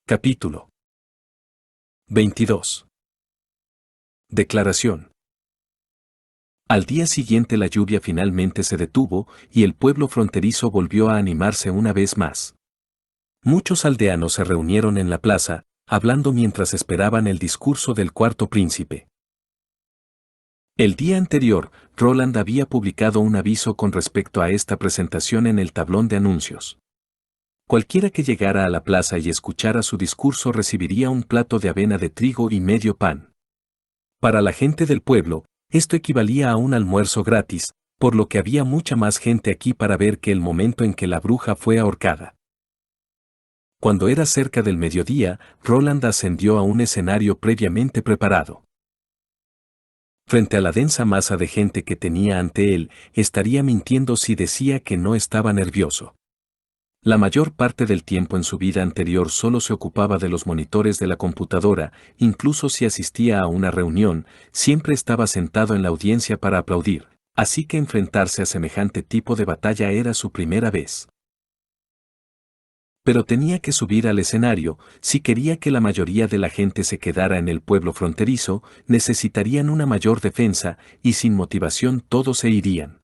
Capítulo 22. Declaración. Al día siguiente la lluvia finalmente se detuvo y el pueblo fronterizo volvió a animarse una vez más. Muchos aldeanos se reunieron en la plaza, hablando mientras esperaban el discurso del cuarto príncipe. El día anterior, Roland había publicado un aviso con respecto a esta presentación en el tablón de anuncios. Cualquiera que llegara a la plaza y escuchara su discurso recibiría un plato de avena de trigo y medio pan. Para la gente del pueblo, esto equivalía a un almuerzo gratis, por lo que había mucha más gente aquí para ver que el momento en que la bruja fue ahorcada. Cuando era cerca del mediodía, Roland ascendió a un escenario previamente preparado. Frente a la densa masa de gente que tenía ante él, estaría mintiendo si decía que no estaba nervioso. La mayor parte del tiempo en su vida anterior solo se ocupaba de los monitores de la computadora, incluso si asistía a una reunión, siempre estaba sentado en la audiencia para aplaudir, así que enfrentarse a semejante tipo de batalla era su primera vez. Pero tenía que subir al escenario, si quería que la mayoría de la gente se quedara en el pueblo fronterizo, necesitarían una mayor defensa, y sin motivación todos se irían.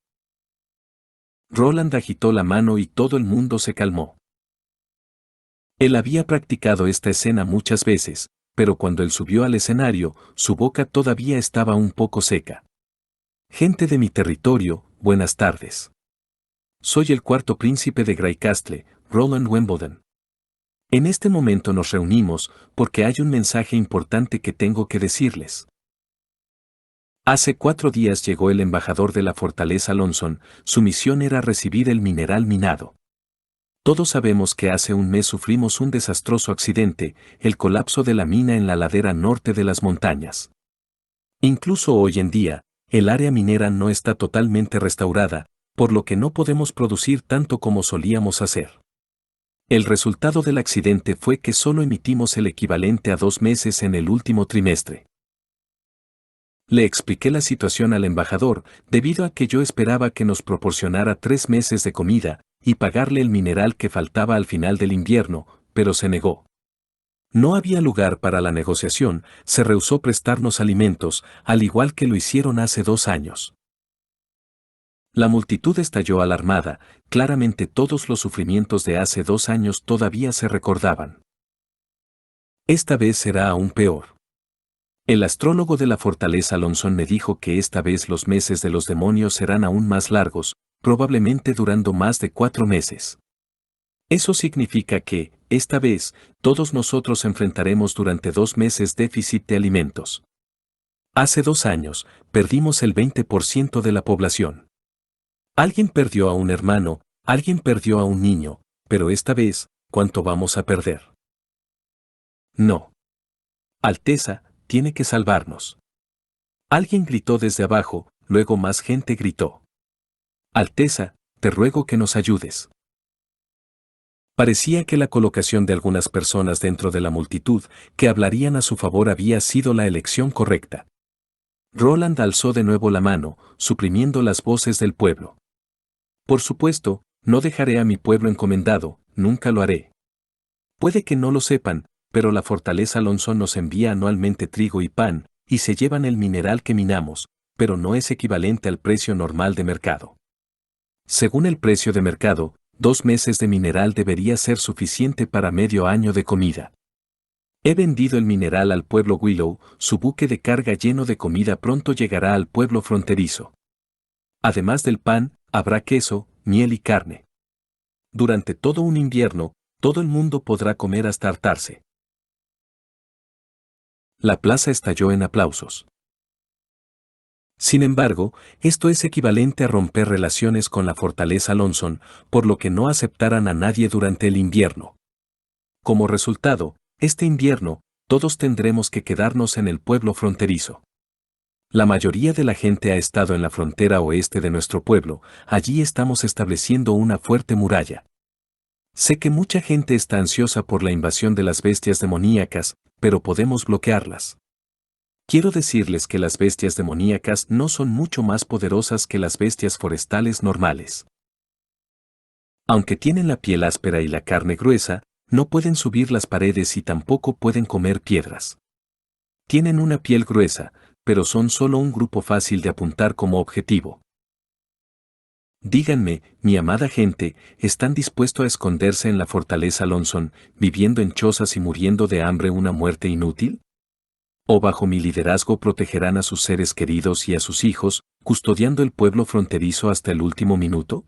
Roland agitó la mano y todo el mundo se calmó. Él había practicado esta escena muchas veces, pero cuando él subió al escenario, su boca todavía estaba un poco seca. Gente de mi territorio, buenas tardes. Soy el cuarto príncipe de Greycastle, Roland Wimbledon. En este momento nos reunimos porque hay un mensaje importante que tengo que decirles. Hace 4 días llegó el embajador de la fortaleza Lonson, su misión era recibir el mineral minado. Todos sabemos que hace un mes sufrimos un desastroso accidente, el colapso de la mina en la ladera norte de las montañas. Incluso hoy en día, el área minera no está totalmente restaurada, por lo que no podemos producir tanto como solíamos hacer. El resultado del accidente fue que solo emitimos el equivalente a 2 meses en el último trimestre. Le expliqué la situación al embajador, debido a que yo esperaba que nos proporcionara 3 meses de comida, y pagarle el mineral que faltaba al final del invierno, pero se negó. No había lugar para la negociación, se rehusó prestarnos alimentos, al igual que lo hicieron hace 2 años. La multitud estalló alarmada, claramente todos los sufrimientos de hace 2 años todavía se recordaban. Esta vez será aún peor. El astrólogo de la fortaleza Lonson me dijo que esta vez los meses de los demonios serán aún más largos, probablemente durando más de 4 meses. Eso significa que, esta vez, todos nosotros enfrentaremos durante 2 meses déficit de alimentos. Hace 2 años, perdimos el 20% de la población. Alguien perdió a un hermano, alguien perdió a un niño, pero esta vez, ¿cuánto vamos a perder? No. Alteza, tiene que salvarnos. Alguien gritó desde abajo, luego más gente gritó. Alteza, te ruego que nos ayudes. Parecía que la colocación de algunas personas dentro de la multitud que hablarían a su favor había sido la elección correcta. Roland alzó de nuevo la mano, suprimiendo las voces del pueblo. Por supuesto, no dejaré a mi pueblo encomendado, nunca lo haré. Puede que no lo sepan, pero la fortaleza Lonson nos envía anualmente trigo y pan, y se llevan el mineral que minamos, pero no es equivalente al precio normal de mercado. Según el precio de mercado, 2 meses de mineral debería ser suficiente para medio año de comida. He vendido el mineral al pueblo Willow, su buque de carga lleno de comida pronto llegará al pueblo fronterizo. Además del pan, habrá queso, miel y carne. Durante todo un invierno, todo el mundo podrá comer hasta hartarse. La plaza estalló en aplausos. Sin embargo, esto es equivalente a romper relaciones con la fortaleza Lonson, por lo que no aceptarán a nadie durante el invierno. Como resultado, este invierno, todos tendremos que quedarnos en el pueblo fronterizo. La mayoría de la gente ha estado en la frontera oeste de nuestro pueblo, allí estamos estableciendo una fuerte muralla. Sé que mucha gente está ansiosa por la invasión de las bestias demoníacas, pero podemos bloquearlas. Quiero decirles que las bestias demoníacas no son mucho más poderosas que las bestias forestales normales. Aunque tienen la piel áspera y la carne gruesa, No pueden subir las paredes y tampoco pueden comer piedras. Tienen una piel gruesa, pero son solo un grupo fácil de apuntar como objetivo. Díganme, mi amada gente, ¿están dispuestos a esconderse en la fortaleza Lonson, viviendo en chozas y muriendo de hambre una muerte inútil? ¿O bajo mi liderazgo protegerán a sus seres queridos y a sus hijos, custodiando el pueblo fronterizo hasta el último minuto?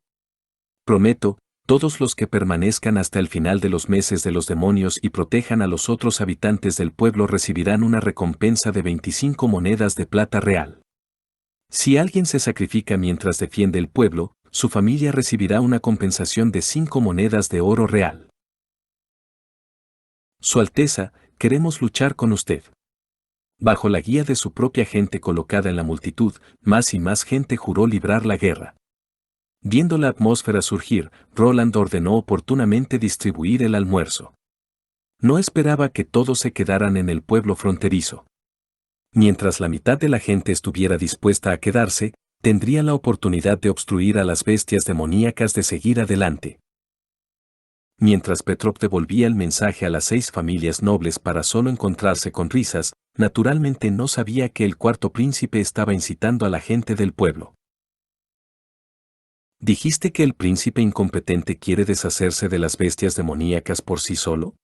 Prometo, todos los que permanezcan hasta el final de los meses de los demonios y protejan a los otros habitantes del pueblo recibirán una recompensa de 25 monedas de plata real. Si alguien se sacrifica mientras defiende el pueblo, su familia recibirá una compensación de 5 monedas de oro real. Su Alteza, queremos luchar con usted. Bajo la guía de su propia gente colocada en la multitud, más y más gente juró librar la guerra. Viendo la atmósfera surgir, Roland ordenó oportunamente distribuir el almuerzo. No esperaba que todos se quedaran en el pueblo fronterizo. Mientras la mitad de la gente estuviera dispuesta a quedarse, tendría la oportunidad de obstruir a las bestias demoníacas de seguir adelante. Mientras Petrov devolvía el mensaje a las 6 familias nobles para solo encontrarse con risas, naturalmente no sabía que el cuarto príncipe estaba incitando a la gente del pueblo. ¿Dijiste que el príncipe incompetente quiere deshacerse de las bestias demoníacas por sí solo?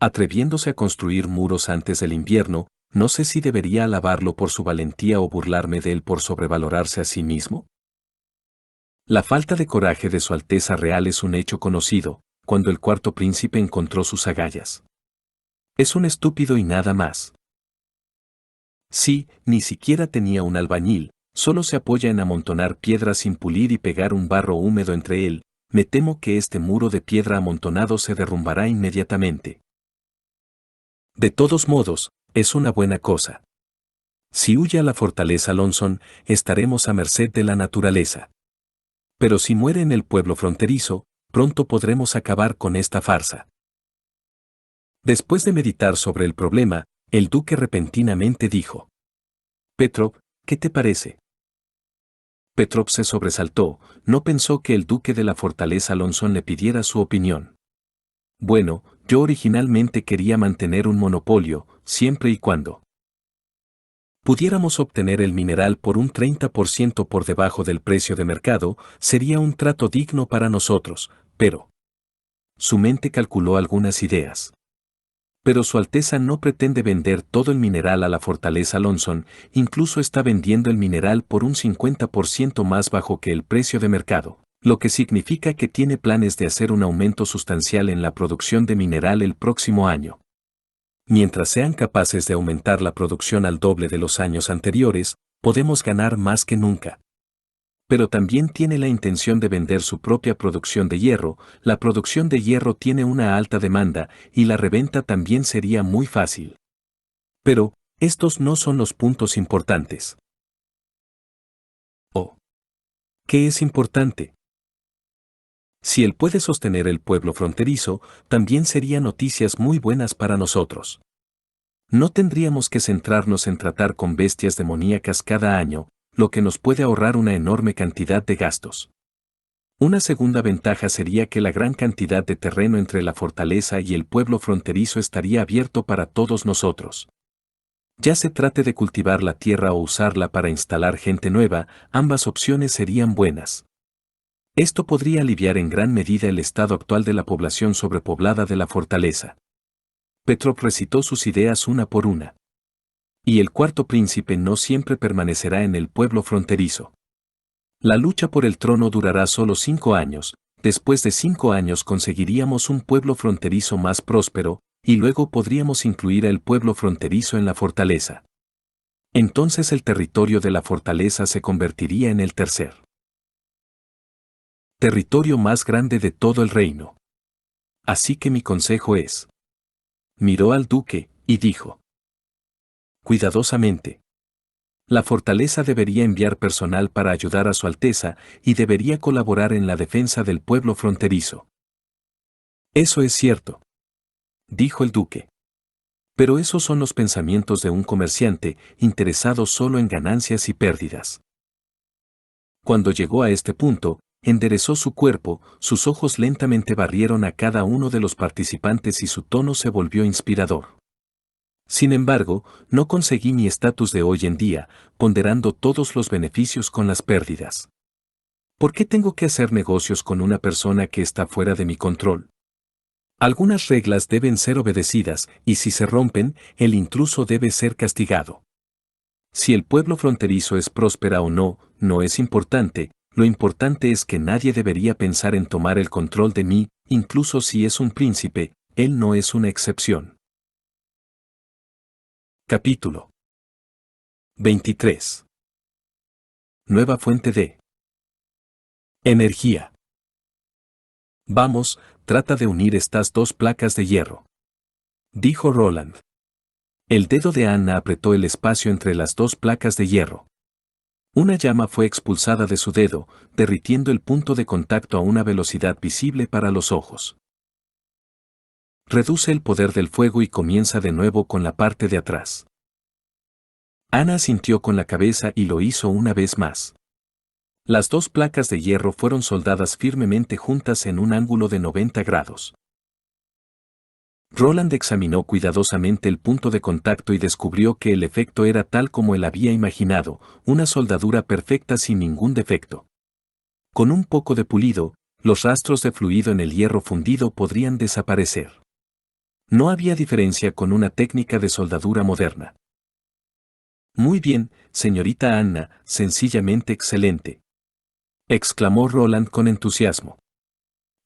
Atreviéndose a construir muros antes del invierno, no sé si debería alabarlo por su valentía o burlarme de él por sobrevalorarse a sí mismo. La falta de coraje de Su Alteza Real es un hecho conocido, cuando el cuarto príncipe encontró sus agallas. Es un estúpido y nada más. Sí, ni siquiera tenía un albañil, solo se apoya en amontonar piedras sin pulir y pegar un barro húmedo entre él. Me temo que este muro de piedra amontonado se derrumbará inmediatamente. De todos modos, es una buena cosa. Si huye a la fortaleza Lonson, estaremos a merced de la naturaleza. Pero si muere en el pueblo fronterizo, pronto podremos acabar con esta farsa. Después de meditar sobre el problema, el duque repentinamente dijo: Petrov, ¿qué te parece? Petrov se sobresaltó, no pensó que el duque de la fortaleza Lonson le pidiera su opinión. Bueno, yo originalmente quería mantener un monopolio, siempre y cuando pudiéramos obtener el mineral por un 30% por debajo del precio de mercado, sería un trato digno para nosotros, pero su mente calculó algunas ideas. Pero Su Alteza no pretende vender todo el mineral a la fortaleza Lonson, incluso está vendiendo el mineral por un 50% más bajo que el precio de mercado, lo que significa que tiene planes de hacer un aumento sustancial en la producción de mineral el próximo año. Mientras sean capaces de aumentar la producción al doble de los años anteriores, podemos ganar más que nunca. Pero también tiene la intención de vender su propia producción de hierro. La producción de hierro tiene una alta demanda y la reventa también sería muy fácil. Pero, estos no son los puntos importantes. ¿O qué es importante? Si él puede sostener el pueblo fronterizo, también serían noticias muy buenas para nosotros. No tendríamos que centrarnos en tratar con bestias demoníacas cada año, lo que nos puede ahorrar una enorme cantidad de gastos. Una segunda ventaja sería que la gran cantidad de terreno entre la fortaleza y el pueblo fronterizo estaría abierto para todos nosotros. Ya se trate de cultivar la tierra o usarla para instalar gente nueva, ambas opciones serían buenas. Esto podría aliviar en gran medida el estado actual de la población sobrepoblada de la fortaleza. Petrov recitó sus ideas una por una. Y el cuarto príncipe no siempre permanecerá en el pueblo fronterizo. La lucha por el trono durará solo 5 años, después de 5 años conseguiríamos un pueblo fronterizo más próspero, y luego podríamos incluir al pueblo fronterizo en la fortaleza. Entonces el territorio de la fortaleza se convertiría en el tercer territorio más grande de todo el reino. Así que mi consejo es. Miró al duque, y dijo: cuidadosamente. La fortaleza debería enviar personal para ayudar a Su Alteza y debería colaborar en la defensa del pueblo fronterizo. Eso es cierto, dijo el duque. Pero esos son los pensamientos de un comerciante interesado solo en ganancias y pérdidas. Cuando llegó a este punto, enderezó su cuerpo, sus ojos lentamente barrieron a cada uno de los participantes y su tono se volvió inspirador. Sin embargo, no conseguí mi estatus de hoy en día, ponderando todos los beneficios con las pérdidas. ¿Por qué tengo que hacer negocios con una persona que está fuera de mi control? Algunas reglas deben ser obedecidas, y si se rompen, el intruso debe ser castigado. Si el pueblo fronterizo es próspera o no, no es importante, lo importante es que nadie debería pensar en tomar el control de mí, incluso si es un príncipe, él no es una excepción. Capítulo 23. Nueva fuente de energía. Vamos, trata de unir estas dos placas de hierro, dijo Roland. El dedo de Anna apretó el espacio entre las dos placas de hierro. Una llama fue expulsada de su dedo, derritiendo el punto de contacto a una velocidad visible para los ojos. Reduce el poder del fuego y comienza de nuevo con la parte de atrás. Anna asintió con la cabeza y lo hizo una vez más. Las dos placas de hierro fueron soldadas firmemente juntas en un ángulo de 90 grados. Roland examinó cuidadosamente el punto de contacto y descubrió que el efecto era tal como él había imaginado, una soldadura perfecta sin ningún defecto. Con un poco de pulido, los rastros de fluido en el hierro fundido podrían desaparecer. No había diferencia con una técnica de soldadura moderna. Muy bien, señorita Anna, sencillamente excelente, exclamó Roland con entusiasmo.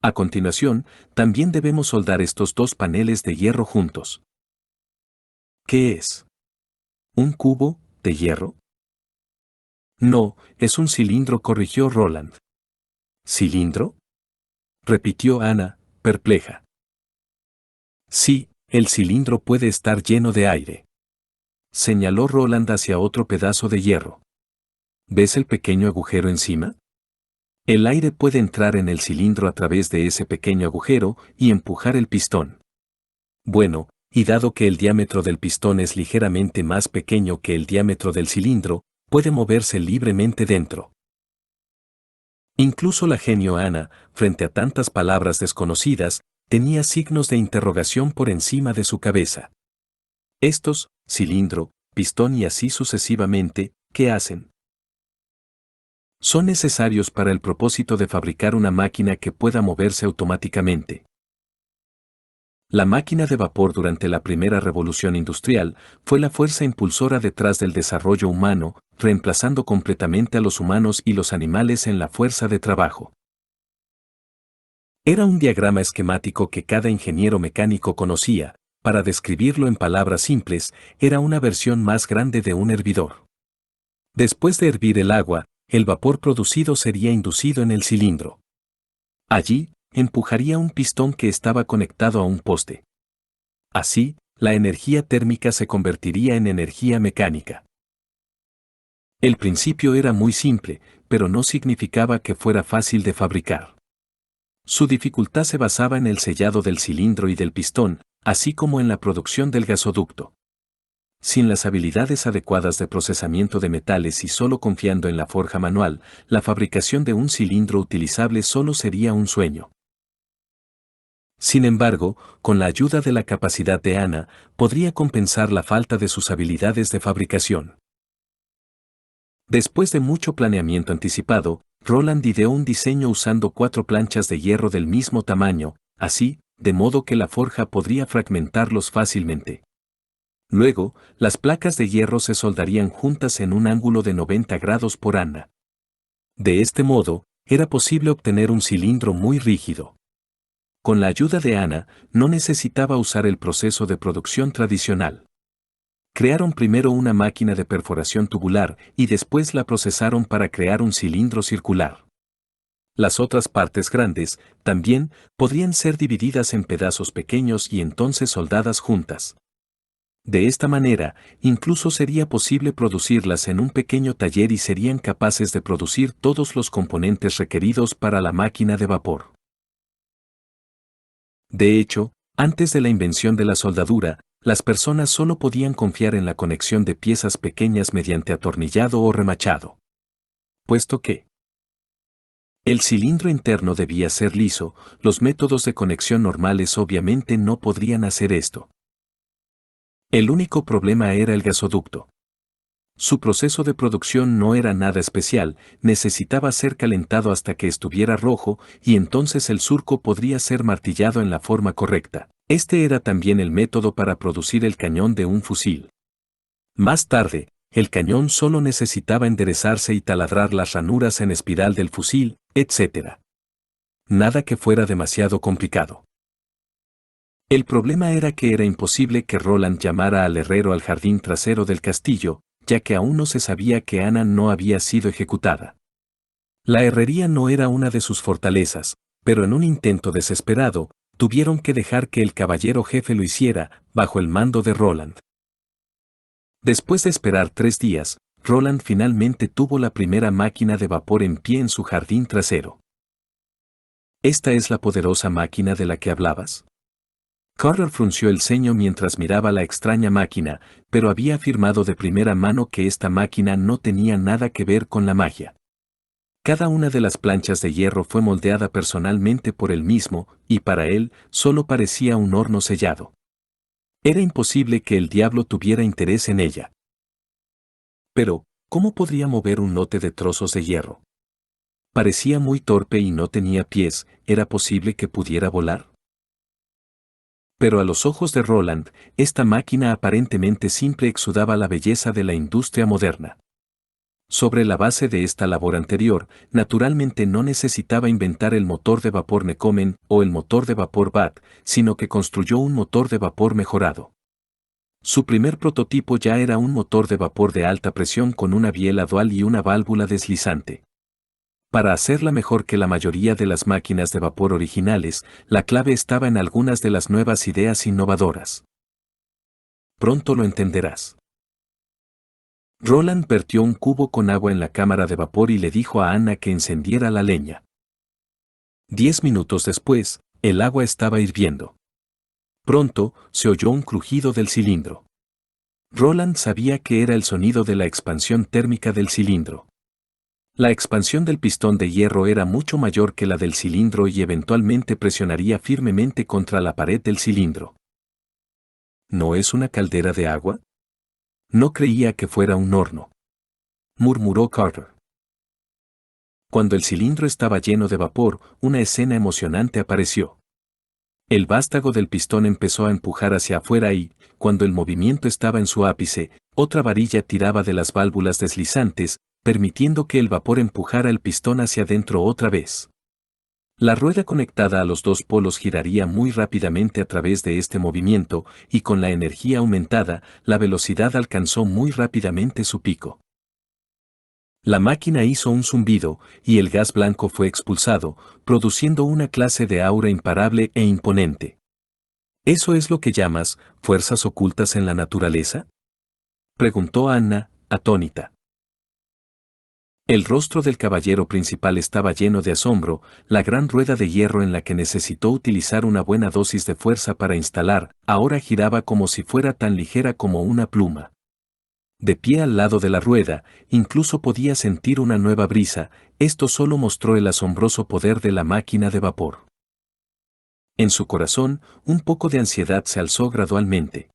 A continuación, también debemos soldar estos dos paneles de hierro juntos. ¿Qué es? ¿Un cubo de hierro? No, es un cilindro, corrigió Roland. ¿Cilindro?, repitió Anna, perpleja. Sí, el cilindro puede estar lleno de aire, señaló Roland hacia otro pedazo de hierro. ¿Ves el pequeño agujero encima? El aire puede entrar en el cilindro a través de ese pequeño agujero y empujar el pistón. Bueno, y dado que el diámetro del pistón es ligeramente más pequeño que el diámetro del cilindro, puede moverse libremente dentro. Incluso la genio Anna, frente a tantas palabras desconocidas, tenía signos de interrogación por encima de su cabeza. Estos, cilindro, pistón y así sucesivamente, ¿qué hacen? Son necesarios para el propósito de fabricar una máquina que pueda moverse automáticamente. La máquina de vapor durante la primera revolución industrial fue la fuerza impulsora detrás del desarrollo humano, reemplazando completamente a los humanos y los animales en la fuerza de trabajo. Era un diagrama esquemático que cada ingeniero mecánico conocía. Para describirlo en palabras simples, era una versión más grande de un hervidor. Después de hervir el agua, el vapor producido sería inducido en el cilindro. Allí, empujaría un pistón que estaba conectado a un poste. Así, la energía térmica se convertiría en energía mecánica. El principio era muy simple, pero no significaba que fuera fácil de fabricar. Su dificultad se basaba en el sellado del cilindro y del pistón, así como en la producción del gasoducto. Sin las habilidades adecuadas de procesamiento de metales y solo confiando en la forja manual, la fabricación de un cilindro utilizable solo sería un sueño. Sin embargo, con la ayuda de la capacidad de Anna, podría compensar la falta de sus habilidades de fabricación. Después de mucho planeamiento anticipado, Roland ideó un diseño usando 4 planchas de hierro del mismo tamaño, así, de modo que la forja podría fragmentarlos fácilmente. Luego, las placas de hierro se soldarían juntas en un ángulo de 90 grados por Anna. De este modo, era posible obtener un cilindro muy rígido. Con la ayuda de Anna, no necesitaba usar el proceso de producción tradicional. Crearon primero una máquina de perforación tubular y después la procesaron para crear un cilindro circular. Las otras partes grandes, también, podrían ser divididas en pedazos pequeños y entonces soldadas juntas. De esta manera, incluso sería posible producirlas en un pequeño taller y serían capaces de producir todos los componentes requeridos para la máquina de vapor. De hecho, antes de la invención de la soldadura, las personas solo podían confiar en la conexión de piezas pequeñas mediante atornillado o remachado. Puesto que El cilindro interno debía ser liso, los métodos de conexión normales obviamente no podrían hacer esto. El único problema era el gasoducto. Su proceso de producción no era nada especial, necesitaba ser calentado hasta que estuviera rojo y entonces el surco podría ser martillado en la forma correcta. Este era también el método para producir el cañón de un fusil. Más tarde, el cañón solo necesitaba enderezarse y taladrar las ranuras en espiral del fusil, etc. Nada que fuera demasiado complicado. El problema era que era imposible que Roland llamara al herrero al jardín trasero del castillo, ya que aún no se sabía que Anna no había sido ejecutada. La herrería no era una de sus fortalezas, pero en un intento desesperado, tuvieron que dejar que el caballero jefe lo hiciera, bajo el mando de Roland. Después de esperar 3 días, Roland finalmente tuvo la primera máquina de vapor en pie en su jardín trasero. ¿Esta es la poderosa máquina de la que hablabas? Carter frunció el ceño mientras miraba la extraña máquina, pero había afirmado de primera mano que esta máquina no tenía nada que ver con la magia. Cada una de las planchas de hierro fue moldeada personalmente por él mismo, y para él, solo parecía un horno sellado. Era imposible que el diablo tuviera interés en ella. Pero, ¿cómo podría mover un lote de trozos de hierro? Parecía muy torpe y no tenía pies, ¿era posible que pudiera volar? Pero a los ojos de Roland, esta máquina aparentemente simple exudaba la belleza de la industria moderna. Sobre la base de esta labor anterior, naturalmente no necesitaba inventar el motor de vapor Necomen o el motor de vapor BAT, sino que construyó un motor de vapor mejorado. Su primer prototipo ya era un motor de vapor de alta presión con una biela dual y una válvula deslizante. Para hacerla mejor que la mayoría de las máquinas de vapor originales, la clave estaba en algunas de las nuevas ideas innovadoras. Pronto lo entenderás. Roland vertió un cubo con agua en la cámara de vapor y le dijo a Anna que encendiera la leña. 10 minutos después, el agua estaba hirviendo. Pronto, se oyó un crujido del cilindro. Roland sabía que era el sonido de la expansión térmica del cilindro. La expansión del pistón de hierro era mucho mayor que la del cilindro y eventualmente presionaría firmemente contra la pared del cilindro. ¿No es una caldera de agua? No creía que fuera un horno, murmuró Carter. Cuando el cilindro estaba lleno de vapor, una escena emocionante apareció. El vástago del pistón empezó a empujar hacia afuera y, cuando el movimiento estaba en su ápice, otra varilla tiraba de las válvulas deslizantes, permitiendo que el vapor empujara el pistón hacia adentro otra vez. La rueda conectada a los dos polos giraría muy rápidamente a través de este movimiento, y con la energía aumentada, la velocidad alcanzó muy rápidamente su pico. La máquina hizo un zumbido, y el gas blanco fue expulsado, produciendo una clase de aura imparable e imponente. ¿Eso es lo que llamas fuerzas ocultas en la naturaleza?, preguntó Anna, atónita. El rostro del caballero principal estaba lleno de asombro, la gran rueda de hierro en la que necesitó utilizar una buena dosis de fuerza para instalar, ahora giraba como si fuera tan ligera como una pluma. De pie al lado de la rueda, incluso podía sentir una nueva brisa, esto solo mostró el asombroso poder de la máquina de vapor. En su corazón, un poco de ansiedad se alzó gradualmente.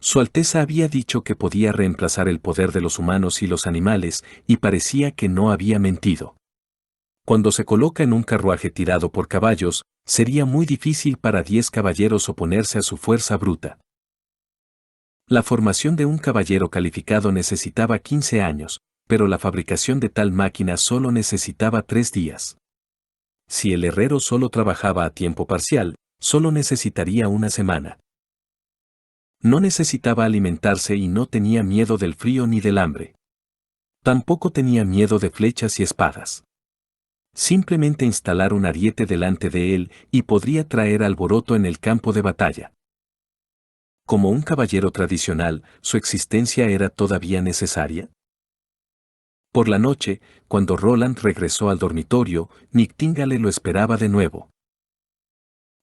Su Alteza había dicho que podía reemplazar el poder de los humanos y los animales, y parecía que no había mentido. Cuando se coloca en un carruaje tirado por caballos, sería muy difícil para 10 caballeros oponerse a su fuerza bruta. La formación de un caballero calificado necesitaba 15 años, pero la fabricación de tal máquina solo necesitaba 3 días. Si el herrero solo trabajaba a tiempo parcial, solo necesitaría una semana. No necesitaba alimentarse y no tenía miedo del frío ni del hambre. Tampoco tenía miedo de flechas y espadas. Simplemente instalar un ariete delante de él y podría traer alboroto en el campo de batalla. Como un caballero tradicional, ¿su existencia era todavía necesaria? Por la noche, cuando Roland regresó al dormitorio, Nightingale lo esperaba de nuevo.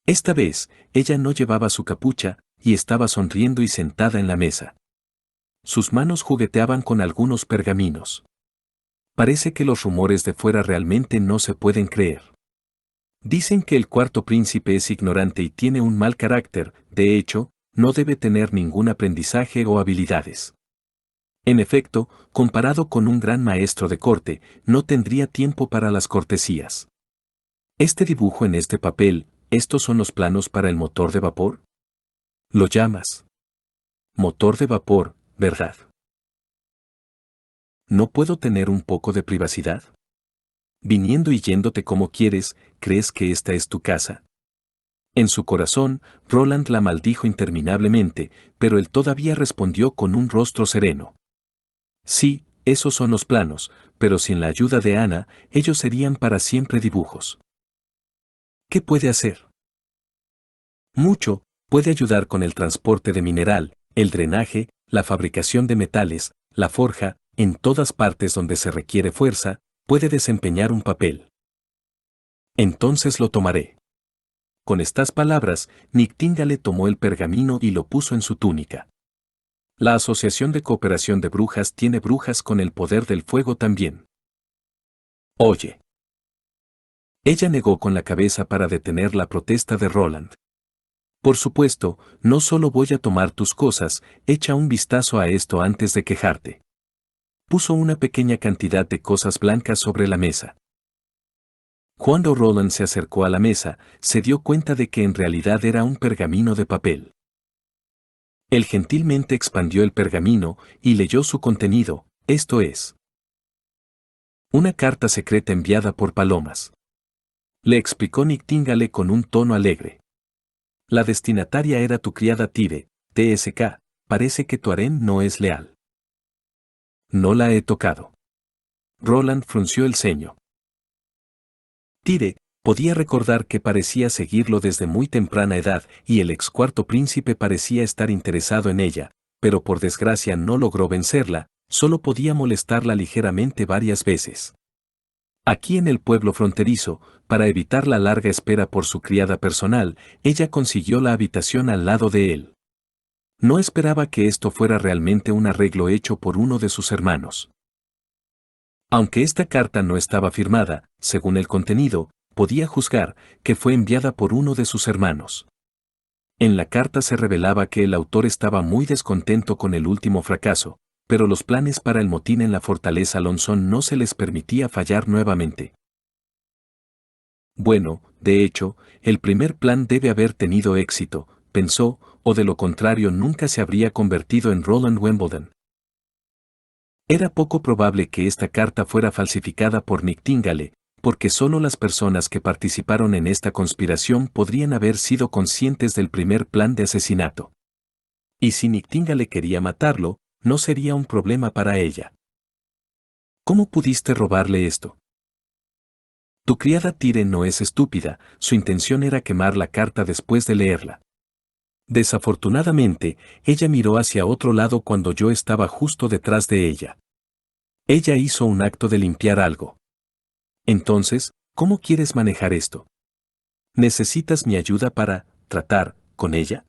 Esta vez, ella no llevaba su capucha, y estaba sonriendo y sentada en la mesa. Sus manos jugueteaban con algunos pergaminos. Parece que los rumores de fuera realmente no se pueden creer. Dicen que el cuarto príncipe es ignorante y tiene un mal carácter, de hecho, no debe tener ningún aprendizaje o habilidades. En efecto, comparado con un gran maestro de corte, no tendría tiempo para las cortesías. Este dibujo en este papel, ¿estos son los planos para el motor de vapor? Lo llamas motor de vapor, ¿verdad? ¿No puedo tener un poco de privacidad? Viniendo y yéndote como quieres, ¿crees que esta es tu casa? En su corazón, Roland la maldijo interminablemente, pero él todavía respondió con un rostro sereno. Sí, esos son los planos, pero sin la ayuda de Ana, ellos serían para siempre dibujos. ¿Qué puede hacer? Mucho, puede ayudar con el transporte de mineral, el drenaje, la fabricación de metales, la forja, en todas partes donde se requiere fuerza, puede desempeñar un papel. Entonces lo tomaré. Con estas palabras, Nictíngale tomó el pergamino y lo puso en su túnica. La Asociación de Cooperación de Brujas tiene brujas con el poder del fuego también. Oye. Ella negó con la cabeza para detener la protesta de Roland. Por supuesto, no solo voy a tomar tus cosas, echa un vistazo a esto antes de quejarte. Puso una pequeña cantidad de cosas blancas sobre la mesa. Cuando Roland se acercó a la mesa, se dio cuenta de que en realidad era un pergamino de papel. Él gentilmente expandió el pergamino y leyó su contenido, esto es. Una carta secreta enviada por palomas. Le explicó Nictíngale con un tono alegre. La destinataria era tu criada Tyre, TSK, parece que tu harén no es leal. No la he tocado. Roland frunció el ceño. Tyre, podía recordar que parecía seguirlo desde muy temprana edad y el ex cuarto príncipe parecía estar interesado en ella, pero por desgracia no logró vencerla, solo podía molestarla ligeramente varias veces. Aquí en el pueblo fronterizo, para evitar la larga espera por su criada personal, ella consiguió la habitación al lado de él. No esperaba que esto fuera realmente un arreglo hecho por uno de sus hermanos. Aunque esta carta no estaba firmada, según el contenido, podía juzgar que fue enviada por uno de sus hermanos. En la carta se revelaba que el autor estaba muy descontento con el último fracaso, pero los planes para el motín en la fortaleza Lonzón no se les permitía fallar nuevamente. Bueno, de hecho, el primer plan debe haber tenido éxito, pensó, o de lo contrario nunca se habría convertido en Roland Wimbledon. Era poco probable que esta carta fuera falsificada por Nictíngale, porque solo las personas que participaron en esta conspiración podrían haber sido conscientes del primer plan de asesinato. Y si Nictíngale quería matarlo, no sería un problema para ella. ¿Cómo pudiste robarle esto? Tu criada Tyre no es estúpida, su intención era quemar la carta después de leerla. Desafortunadamente, ella miró hacia otro lado cuando yo estaba justo detrás de ella. Ella hizo un acto de limpiar algo. Entonces, ¿cómo quieres manejar esto? ¿Necesitas mi ayuda para tratar con ella?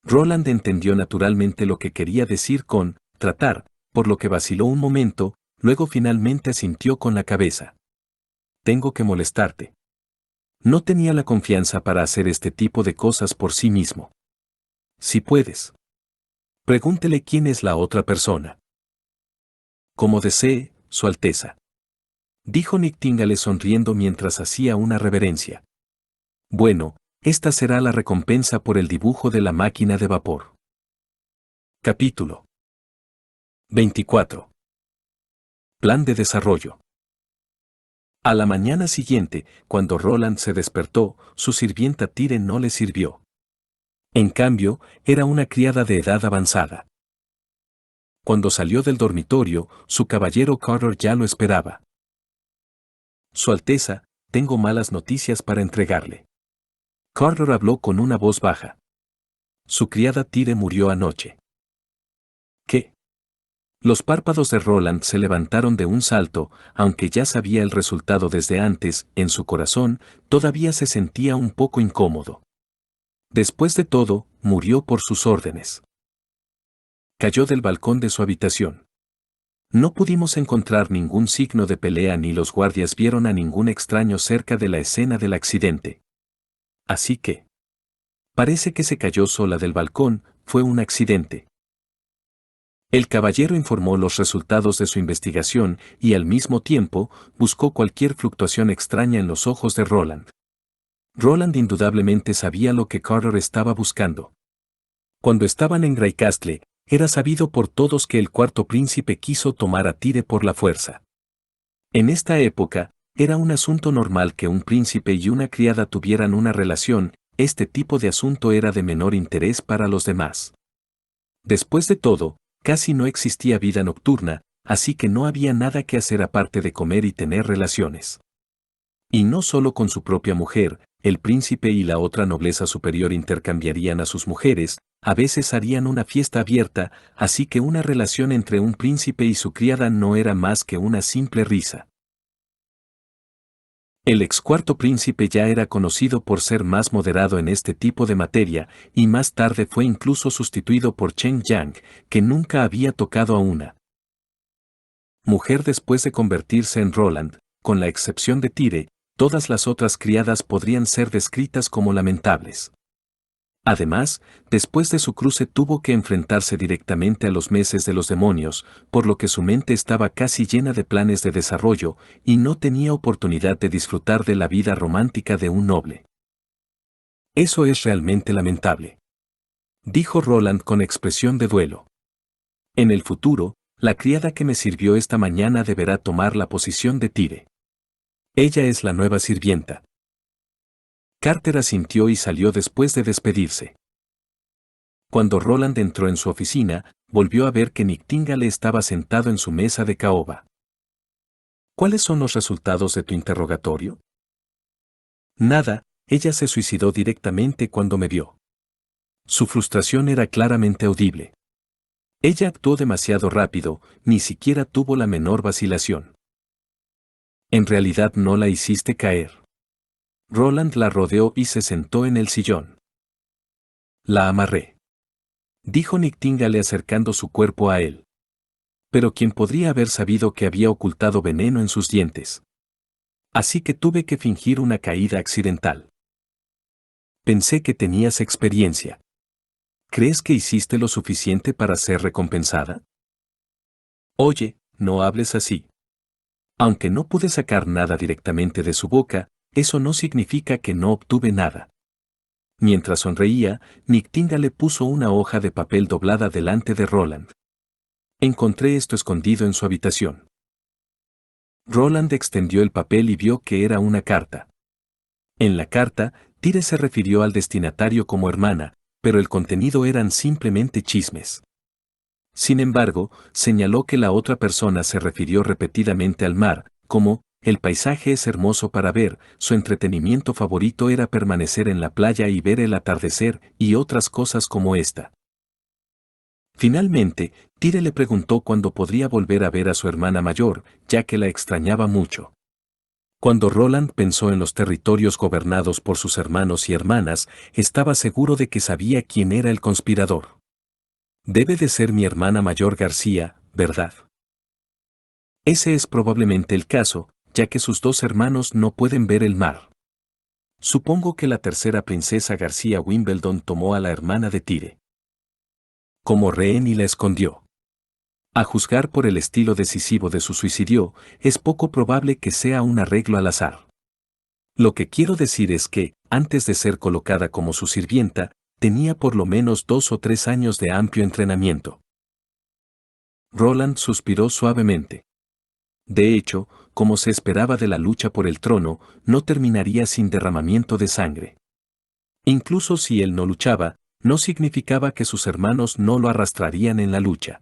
Roland entendió naturalmente lo que quería decir con tratar, por lo que vaciló un momento, luego finalmente asintió con la cabeza. Tengo que molestarte. No tenía la confianza para hacer este tipo de cosas por sí mismo. Si puedes. Pregúntele quién es la otra persona. Como desee, Su Alteza. Dijo Nictíngale sonriendo mientras hacía una reverencia. Bueno, esta será la recompensa por el dibujo de la máquina de vapor. Capítulo 24. Plan de desarrollo. A la mañana siguiente, cuando Roland se despertó, su sirvienta Tyre no le sirvió. En cambio, era una criada de edad avanzada. Cuando salió del dormitorio, su caballero Carter ya lo esperaba. Su Alteza, tengo malas noticias para entregarle. Carter habló con una voz baja. Su criada Tyre murió anoche. ¿Qué? Los párpados de Roland se levantaron de un salto, aunque ya sabía el resultado desde antes, en su corazón, todavía se sentía un poco incómodo. Después de todo, murió por sus órdenes. Cayó del balcón de su habitación. No pudimos encontrar ningún signo de pelea ni los guardias vieron a ningún extraño cerca de la escena del accidente. Así que... Parece que se cayó sola del balcón, fue un accidente. El caballero informó los resultados de su investigación y al mismo tiempo buscó cualquier fluctuación extraña en los ojos de Roland. Roland indudablemente sabía lo que Carter estaba buscando. Cuando estaban en Greycastle, era sabido por todos que el cuarto príncipe quiso tomar a Tyre por la fuerza. En esta época, era un asunto normal que un príncipe y una criada tuvieran una relación, este tipo de asunto era de menor interés para los demás. Después de todo, casi no existía vida nocturna, así que no había nada que hacer aparte de comer y tener relaciones. Y no solo con su propia mujer, el príncipe y la otra nobleza superior intercambiarían a sus mujeres, a veces harían una fiesta abierta, así que una relación entre un príncipe y su criada no era más que una simple risa. El ex cuarto príncipe ya era conocido por ser más moderado en este tipo de materia, y más tarde fue incluso sustituido por Chen Yang, que nunca había tocado a una mujer después de convertirse en Roland, con la excepción de Tyre, todas las otras criadas podrían ser descritas como lamentables. Además, después de su cruce tuvo que enfrentarse directamente a los meses de los demonios, por lo que su mente estaba casi llena de planes de desarrollo, y no tenía oportunidad de disfrutar de la vida romántica de un noble. Eso es realmente lamentable, dijo Roland con expresión de duelo. En el futuro, la criada que me sirvió esta mañana deberá tomar la posición de Tyre. Ella es la nueva sirvienta. Carter asintió y salió después de despedirse. Cuando Roland entró en su oficina, volvió a ver que Nightingale estaba sentado en su mesa de caoba. ¿Cuáles son los resultados de tu interrogatorio? Nada, ella se suicidó directamente cuando me vio. Su frustración era claramente audible. Ella actuó demasiado rápido, ni siquiera tuvo la menor vacilación. En realidad no la hiciste caer. Roland la rodeó y se sentó en el sillón. La amarré, dijo Nightingale acercando su cuerpo a él. Pero ¿quién podría haber sabido que había ocultado veneno en sus dientes? Así que tuve que fingir una caída accidental. Pensé que tenías experiencia. ¿Crees que hiciste lo suficiente para ser recompensada? Oye, no hables así. Aunque no pude sacar nada directamente de su boca, eso no significa que no obtuve nada. Mientras sonreía, Nightingale puso una hoja de papel doblada delante de Roland. Encontré esto escondido en su habitación. Roland extendió el papel y vio que era una carta. En la carta, Tyre se refirió al destinatario como hermana, pero el contenido eran simplemente chismes. Sin embargo, señaló que la otra persona se refirió repetidamente al mar, como, el paisaje es hermoso para ver, su entretenimiento favorito era permanecer en la playa y ver el atardecer, y otras cosas como esta. Finalmente, Tyre le preguntó cuándo podría volver a ver a su hermana mayor, ya que la extrañaba mucho. Cuando Roland pensó en los territorios gobernados por sus hermanos y hermanas, estaba seguro de que sabía quién era el conspirador. Debe de ser mi hermana mayor García, ¿verdad? Ese es probablemente el caso, ya que sus dos hermanos no pueden ver el mar. Supongo que la tercera princesa García Wimbledon tomó a la hermana de Tyre como rehén y la escondió. A juzgar por el estilo decisivo de su suicidio, es poco probable que sea un arreglo al azar. Lo que quiero decir es que, antes de ser colocada como su sirvienta, tenía por lo menos 2 o 3 años de amplio entrenamiento. Roland suspiró suavemente. De hecho, como se esperaba de la lucha por el trono, no terminaría sin derramamiento de sangre. Incluso si él no luchaba, no significaba que sus hermanos no lo arrastrarían en la lucha.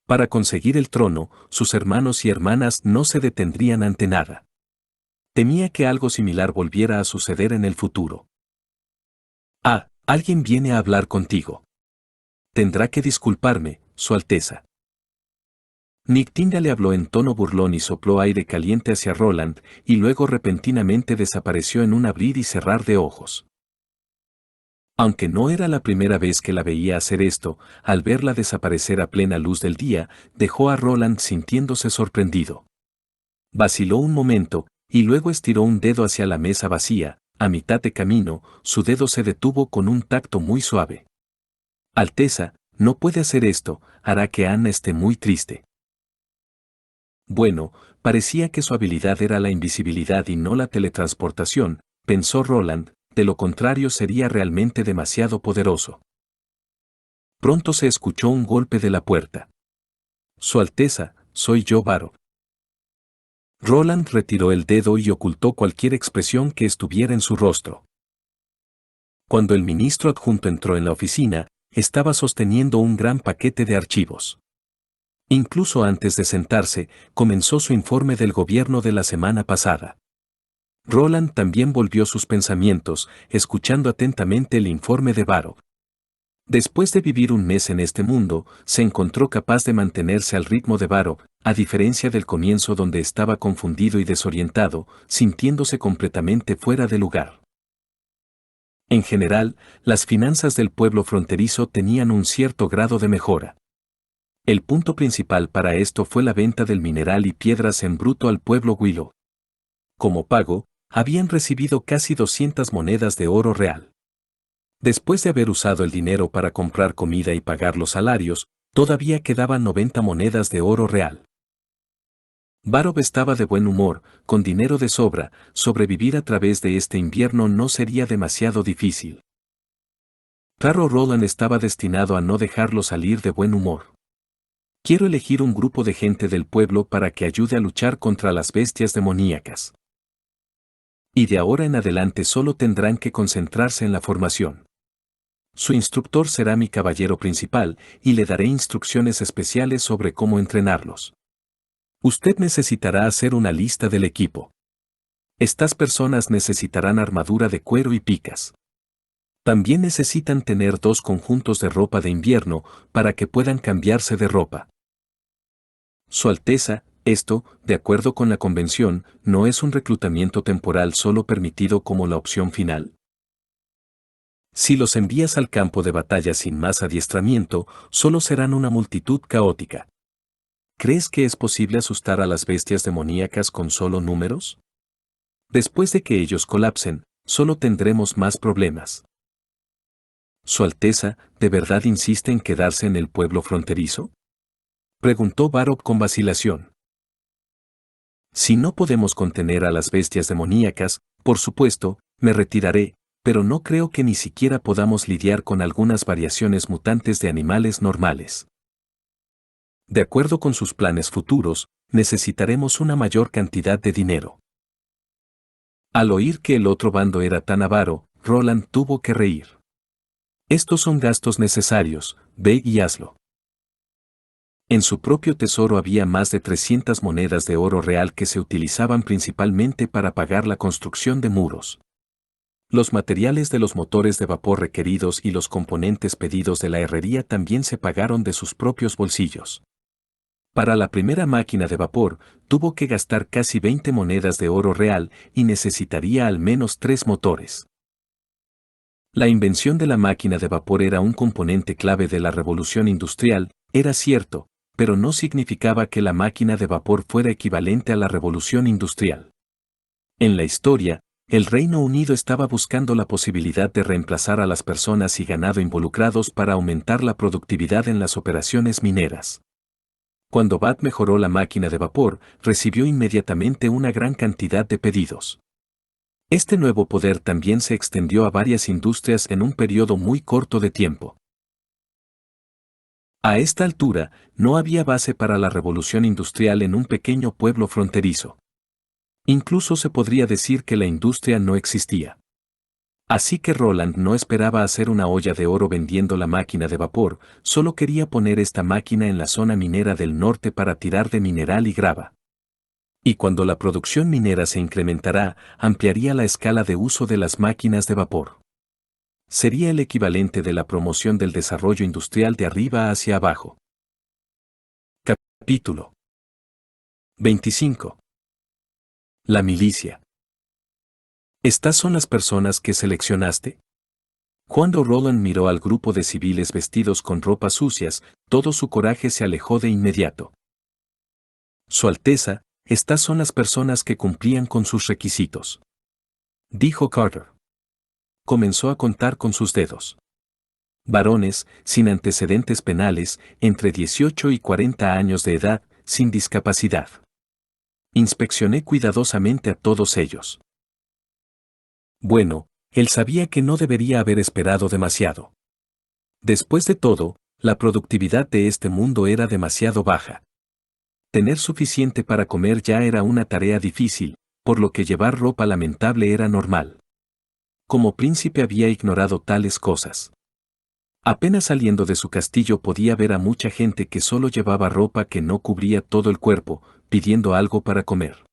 Para conseguir el trono, sus hermanos y hermanas no se detendrían ante nada. Temía que algo similar volviera a suceder en el futuro. Ah, alguien viene a hablar contigo. Tendrá que disculparme, Su Alteza. Nightingale habló en tono burlón y sopló aire caliente hacia Roland, y luego repentinamente desapareció en un abrir y cerrar de ojos. Aunque no era la primera vez que la veía hacer esto, al verla desaparecer a plena luz del día, dejó a Roland sintiéndose sorprendido. Vaciló un momento, y luego estiró un dedo hacia la mesa vacía. A mitad de camino, su dedo se detuvo con un tacto muy suave. Alteza, no puede hacer esto, hará que Anna esté muy triste. Bueno, parecía que su habilidad era la invisibilidad y no la teletransportación, pensó Roland, de lo contrario sería realmente demasiado poderoso. Pronto se escuchó un golpe de la puerta. Su Alteza, soy yo, Varo. Roland retiró el dedo y ocultó cualquier expresión que estuviera en su rostro. Cuando el ministro adjunto entró en la oficina, estaba sosteniendo un gran paquete de archivos. Incluso antes de sentarse, comenzó su informe del gobierno de la semana pasada. Roland también volvió sus pensamientos, escuchando atentamente el informe de Varo. Después de vivir un mes en este mundo, se encontró capaz de mantenerse al ritmo de Varo, a diferencia del comienzo donde estaba confundido y desorientado, sintiéndose completamente fuera de lugar. En general, las finanzas del pueblo fronterizo tenían un cierto grado de mejora. El punto principal para esto fue la venta del mineral y piedras en bruto al pueblo Willow. Como pago, habían recibido casi 200 monedas de oro real. Después de haber usado el dinero para comprar comida y pagar los salarios, todavía quedaban 90 monedas de oro real. Varov estaba de buen humor, con dinero de sobra, sobrevivir a través de este invierno no sería demasiado difícil. Claro, Roland estaba destinado a no dejarlo salir de buen humor. Quiero elegir un grupo de gente del pueblo para que ayude a luchar contra las bestias demoníacas. Y de ahora en adelante solo tendrán que concentrarse en la formación. Su instructor será mi caballero principal, y le daré instrucciones especiales sobre cómo entrenarlos. Usted necesitará hacer una lista del equipo. Estas personas necesitarán armadura de cuero y picas. También necesitan tener 2 conjuntos de ropa de invierno, para que puedan cambiarse de ropa. Su Alteza, esto, de acuerdo con la convención, no es un reclutamiento temporal solo permitido como la opción final. Si los envías al campo de batalla sin más adiestramiento, solo serán una multitud caótica. ¿Crees que es posible asustar a las bestias demoníacas con solo números? Después de que ellos colapsen, solo tendremos más problemas. ¿Su Alteza, de verdad insiste en quedarse en el pueblo fronterizo? Preguntó Varov con vacilación. Si no podemos contener a las bestias demoníacas, por supuesto, me retiraré, pero no creo que ni siquiera podamos lidiar con algunas variaciones mutantes de animales normales. De acuerdo con sus planes futuros, necesitaremos una mayor cantidad de dinero. Al oír que el otro bando era tan avaro, Roland tuvo que reír. Estos son gastos necesarios, ve y hazlo. En su propio tesoro había más de 300 monedas de oro real que se utilizaban principalmente para pagar la construcción de muros. Los materiales de los motores de vapor requeridos y los componentes pedidos de la herrería también se pagaron de sus propios bolsillos. Para la primera máquina de vapor, tuvo que gastar casi 20 monedas de oro real y necesitaría al menos 3 motores. La invención de la máquina de vapor era un componente clave de la revolución industrial, era cierto, pero no significaba que la máquina de vapor fuera equivalente a la revolución industrial. En la historia, el Reino Unido estaba buscando la posibilidad de reemplazar a las personas y ganado involucrados para aumentar la productividad en las operaciones mineras. Cuando Bat mejoró la máquina de vapor, recibió inmediatamente una gran cantidad de pedidos. Este nuevo poder también se extendió a varias industrias en un periodo muy corto de tiempo. A esta altura, no había base para la revolución industrial en un pequeño pueblo fronterizo. Incluso se podría decir que la industria no existía. Así que Roland no esperaba hacer una olla de oro vendiendo la máquina de vapor, solo quería poner esta máquina en la zona minera del norte para tirar de mineral y grava. Y cuando la producción minera se incrementará, ampliaría la escala de uso de las máquinas de vapor. Sería el equivalente de la promoción del desarrollo industrial de arriba hacia abajo. Capítulo 25. La milicia. ¿Estas son las personas que seleccionaste? Cuando Roland miró al grupo de civiles vestidos con ropas sucias, todo su coraje se alejó de inmediato. Su Alteza, estas son las personas que cumplían con sus requisitos, dijo Carter. Comenzó a contar con sus dedos. Varones, sin antecedentes penales, entre 18 y 40 años de edad, sin discapacidad. Inspeccioné cuidadosamente a todos ellos. Bueno, él sabía que no debería haber esperado demasiado. Después de todo, la productividad de este mundo era demasiado baja. Tener suficiente para comer ya era una tarea difícil, por lo que llevar ropa lamentable era normal. Como príncipe había ignorado tales cosas. Apenas saliendo de su castillo podía ver a mucha gente que solo llevaba ropa que no cubría todo el cuerpo, pidiendo algo para comer.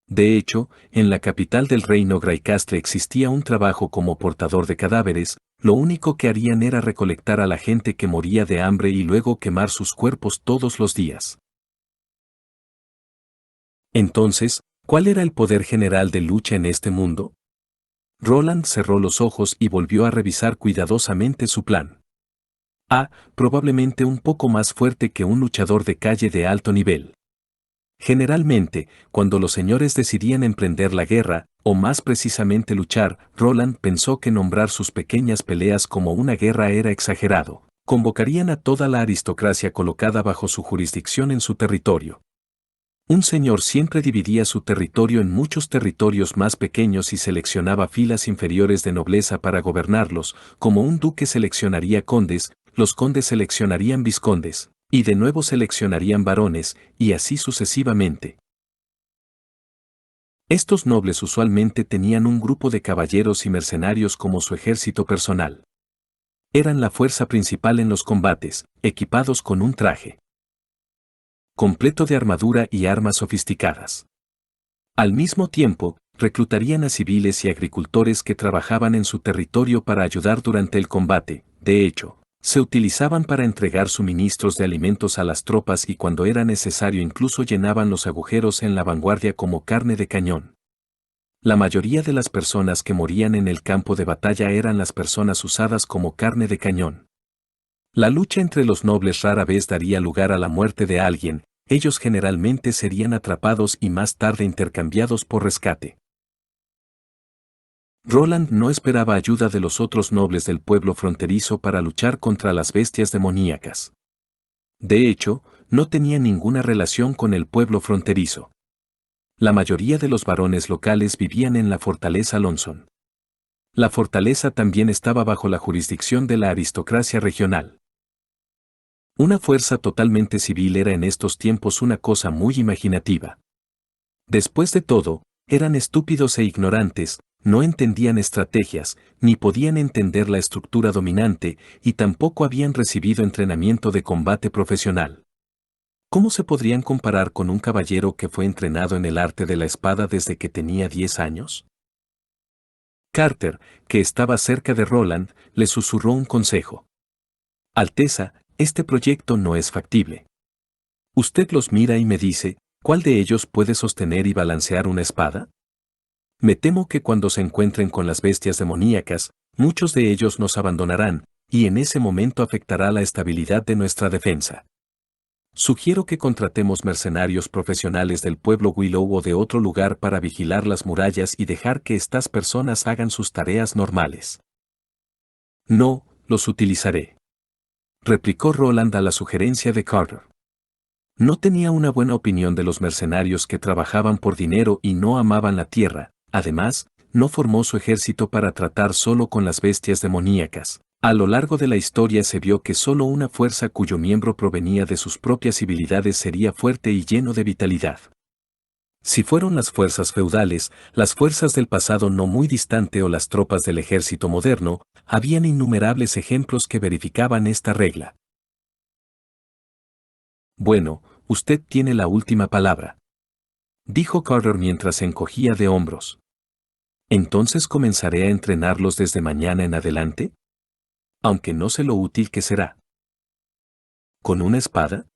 De hecho, en la capital del reino Graicastle existía un trabajo como portador de cadáveres, lo único que harían era recolectar a la gente que moría de hambre y luego quemar sus cuerpos todos los días. Entonces, ¿cuál era el poder general de lucha en este mundo? Roland cerró los ojos y volvió a revisar cuidadosamente su plan. Probablemente un poco más fuerte que un luchador de calle de alto nivel. Generalmente, cuando los señores decidían emprender la guerra, o más precisamente luchar, Roland pensó que nombrar sus pequeñas peleas como una guerra era exagerado. Convocarían a toda la aristocracia colocada bajo su jurisdicción en su territorio. Un señor siempre dividía su territorio en muchos territorios más pequeños y seleccionaba filas inferiores de nobleza para gobernarlos, como un duque seleccionaría condes, los condes seleccionarían vizcondes, y de nuevo seleccionarían varones, y así sucesivamente. Estos nobles usualmente tenían un grupo de caballeros y mercenarios como su ejército personal. Eran la fuerza principal en los combates, equipados con un traje completo de armadura y armas sofisticadas. Al mismo tiempo, reclutarían a civiles y agricultores que trabajaban en su territorio para ayudar durante el combate. De hecho, se utilizaban para entregar suministros de alimentos a las tropas y cuando era necesario incluso llenaban los agujeros en la vanguardia como carne de cañón. La mayoría de las personas que morían en el campo de batalla eran las personas usadas como carne de cañón. La lucha entre los nobles rara vez daría lugar a la muerte de alguien, ellos generalmente serían atrapados y más tarde intercambiados por rescate. Roland no esperaba ayuda de los otros nobles del pueblo fronterizo para luchar contra las bestias demoníacas. De hecho, no tenía ninguna relación con el pueblo fronterizo. La mayoría de los varones locales vivían en la fortaleza Lonson. La fortaleza también estaba bajo la jurisdicción de la aristocracia regional. Una fuerza totalmente civil era en estos tiempos una cosa muy imaginativa. Después de todo, eran estúpidos e ignorantes, no entendían estrategias, ni podían entender la estructura dominante, y tampoco habían recibido entrenamiento de combate profesional. ¿Cómo se podrían comparar con un caballero que fue entrenado en el arte de la espada desde que tenía 10 años? Carter, que estaba cerca de Roland, le susurró un consejo. Alteza, este proyecto no es factible. Usted los mira y me dice, ¿cuál de ellos puede sostener y balancear una espada? Me temo que cuando se encuentren con las bestias demoníacas, muchos de ellos nos abandonarán, y en ese momento afectará la estabilidad de nuestra defensa. Sugiero que contratemos mercenarios profesionales del pueblo Willow o de otro lugar para vigilar las murallas y dejar que estas personas hagan sus tareas normales. No, los utilizaré, replicó Roland a la sugerencia de Carter. No tenía una buena opinión de los mercenarios que trabajaban por dinero y no amaban la tierra, además, no formó su ejército para tratar solo con las bestias demoníacas. A lo largo de la historia se vio que solo una fuerza cuyo miembro provenía de sus propias civilidades sería fuerte y lleno de vitalidad. Si fueron las fuerzas feudales, las fuerzas del pasado no muy distante o las tropas del ejército moderno, habían innumerables ejemplos que verificaban esta regla. Bueno, usted tiene la última palabra, dijo Carter mientras se encogía de hombros. ¿Entonces comenzaré a entrenarlos desde mañana en adelante? Aunque no sé lo útil que será. ¿Con una espada?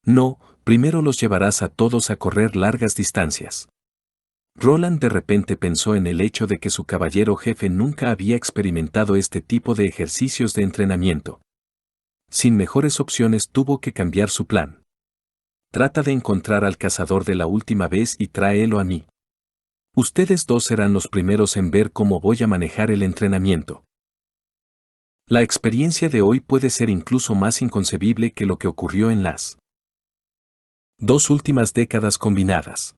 No, primero los llevarás a todos a correr largas distancias. Roland de repente pensó en el hecho de que su caballero jefe nunca había experimentado este tipo de ejercicios de entrenamiento. Sin mejores opciones tuvo que cambiar su plan. Trata de encontrar al cazador de la última vez y tráelo a mí. Ustedes dos serán los primeros en ver cómo voy a manejar el entrenamiento. La experiencia de hoy puede ser incluso más inconcebible que lo que ocurrió en las 2 últimas décadas combinadas.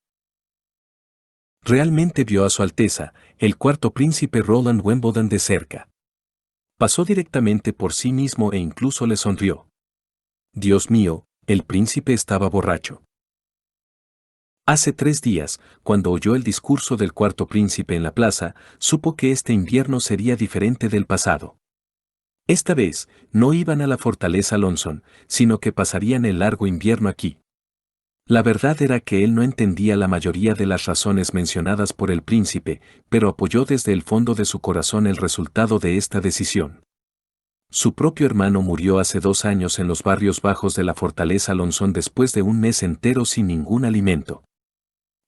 Realmente vio a Su Alteza, el cuarto príncipe Roland Wimbledon de cerca. Pasó directamente por sí mismo e incluso le sonrió. Dios mío, el príncipe estaba borracho. Hace 3 días, cuando oyó el discurso del cuarto príncipe en la plaza, supo que este invierno sería diferente del pasado. Esta vez, no iban a la fortaleza Lonson, sino que pasarían el largo invierno aquí. La verdad era que él no entendía la mayoría de las razones mencionadas por el príncipe, pero apoyó desde el fondo de su corazón el resultado de esta decisión. Su propio hermano murió hace 2 años en los barrios bajos de la fortaleza Lonson después de un mes entero sin ningún alimento.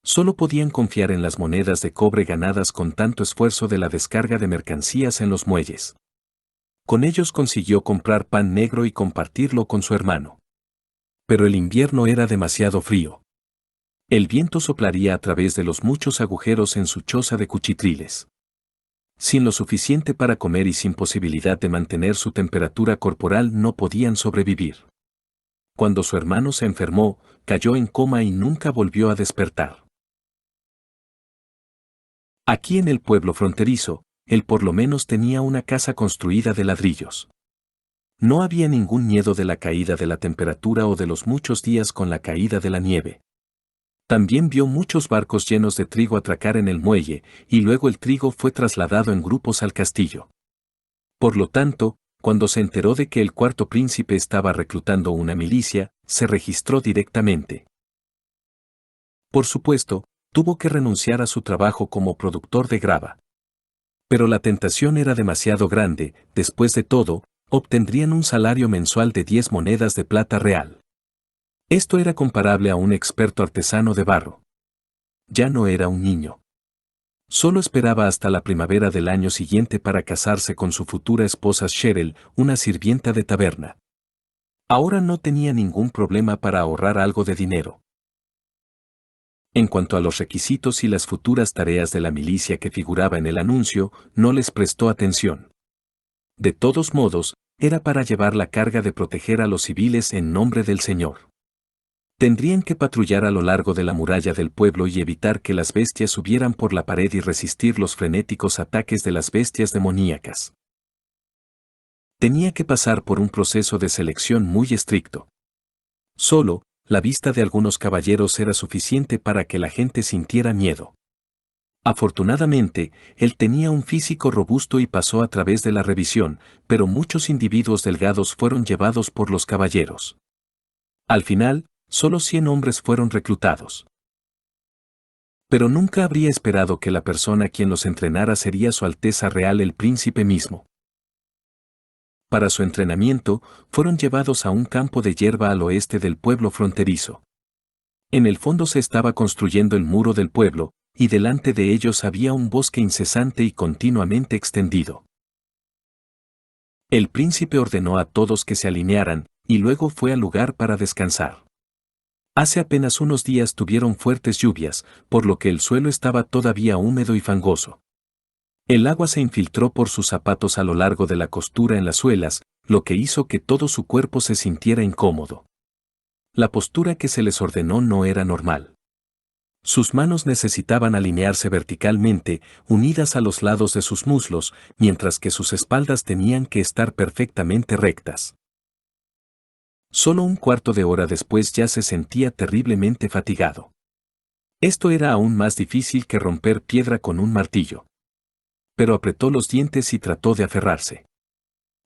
Solo podían confiar en las monedas de cobre ganadas con tanto esfuerzo de la descarga de mercancías en los muelles. Con ellos consiguió comprar pan negro y compartirlo con su hermano. Pero el invierno era demasiado frío. El viento soplaría a través de los muchos agujeros en su choza de cuchitriles. Sin lo suficiente para comer y sin posibilidad de mantener su temperatura corporal no podían sobrevivir. Cuando su hermano se enfermó, cayó en coma y nunca volvió a despertar. Aquí en el pueblo fronterizo, él por lo menos tenía una casa construida de ladrillos. No había ningún miedo de la caída de la temperatura o de los muchos días con la caída de la nieve. También vio muchos barcos llenos de trigo atracar en el muelle, y luego el trigo fue trasladado en grupos al castillo. Por lo tanto, cuando se enteró de que el cuarto príncipe estaba reclutando una milicia, se registró directamente. Por supuesto, tuvo que renunciar a su trabajo como productor de grava. Pero la tentación era demasiado grande, después de todo, obtendrían un salario mensual de 10 monedas de plata real. Esto era comparable a un experto artesano de barro. Ya no era un niño. Solo esperaba hasta la primavera del año siguiente para casarse con su futura esposa Cheryl, una sirvienta de taberna. Ahora no tenía ningún problema para ahorrar algo de dinero. En cuanto a los requisitos y las futuras tareas de la milicia que figuraba en el anuncio, no les prestó atención. De todos modos, era para llevar la carga de proteger a los civiles en nombre del Señor. Tendrían que patrullar a lo largo de la muralla del pueblo y evitar que las bestias subieran por la pared y resistir los frenéticos ataques de las bestias demoníacas. Tenía que pasar por un proceso de selección muy estricto. Solo, la vista de algunos caballeros era suficiente para que la gente sintiera miedo. Afortunadamente, él tenía un físico robusto y pasó a través de la revisión, pero muchos individuos delgados fueron llevados por los caballeros. Al final, solo 100 hombres fueron reclutados. Pero nunca habría esperado que la persona quien los entrenara sería Su Alteza Real el Príncipe mismo. Para su entrenamiento, fueron llevados a un campo de hierba al oeste del pueblo fronterizo. En el fondo se estaba construyendo el muro del pueblo, y delante de ellos había un bosque incesante y continuamente extendido. El príncipe ordenó a todos que se alinearan, y luego fue al lugar para descansar. Hace apenas unos días tuvieron fuertes lluvias, por lo que el suelo estaba todavía húmedo y fangoso. El agua se infiltró por sus zapatos a lo largo de la costura en las suelas, lo que hizo que todo su cuerpo se sintiera incómodo. La postura que se les ordenó no era normal. Sus manos necesitaban alinearse verticalmente, unidas a los lados de sus muslos, mientras que sus espaldas tenían que estar perfectamente rectas. Solo un cuarto de hora después ya se sentía terriblemente fatigado. Esto era aún más difícil que romper piedra con un martillo. Pero apretó los dientes y trató de aferrarse.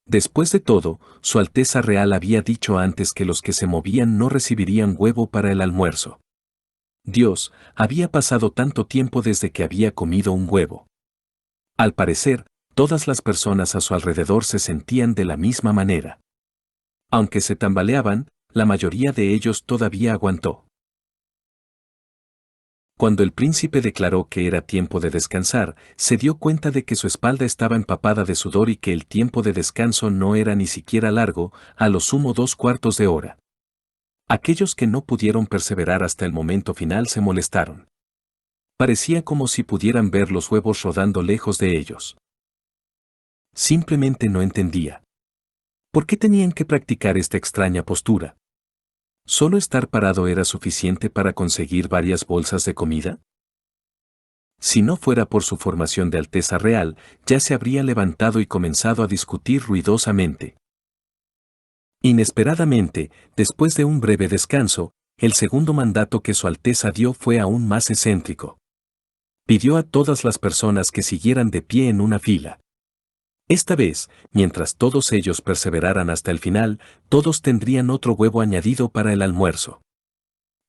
Después de todo, Su Alteza Real había dicho antes que los que se movían no recibirían huevo para el almuerzo. Dios, había pasado tanto tiempo desde que había comido un huevo. Al parecer, todas las personas a su alrededor se sentían de la misma manera. Aunque se tambaleaban, la mayoría de ellos todavía aguantó. Cuando el príncipe declaró que era tiempo de descansar, se dio cuenta de que su espalda estaba empapada de sudor y que el tiempo de descanso no era ni siquiera largo, a lo sumo 2/4 de hora. Aquellos que no pudieron perseverar hasta el momento final se molestaron. Parecía como si pudieran ver los huevos rodando lejos de ellos. Simplemente no entendía. ¿Por qué tenían que practicar esta extraña postura? ¿Solo estar parado era suficiente para conseguir varias bolsas de comida? Si no fuera por su formación de Alteza Real, ya se habría levantado y comenzado a discutir ruidosamente. Inesperadamente, después de un breve descanso, el segundo mandato que Su Alteza dio fue aún más excéntrico. Pidió a todas las personas que siguieran de pie en una fila. Esta vez, mientras todos ellos perseveraran hasta el final, todos tendrían otro huevo añadido para el almuerzo.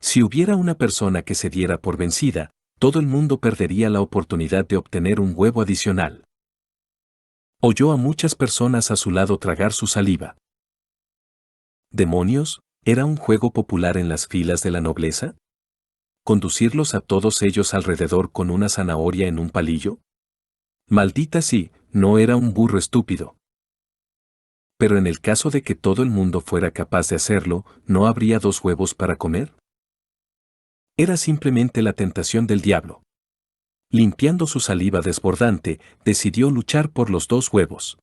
Si hubiera una persona que se diera por vencida, todo el mundo perdería la oportunidad de obtener un huevo adicional. Oyó a muchas personas a su lado tragar su saliva. ¿Demonios? ¿Era un juego popular en las filas de la nobleza? ¿Conducirlos a todos ellos alrededor con una zanahoria en un palillo? Maldita sí, no era un burro estúpido. Pero en el caso de que todo el mundo fuera capaz de hacerlo, ¿no habría 2 huevos para comer? Era simplemente la tentación del diablo. Limpiando su saliva desbordante, decidió luchar por los 2 huevos.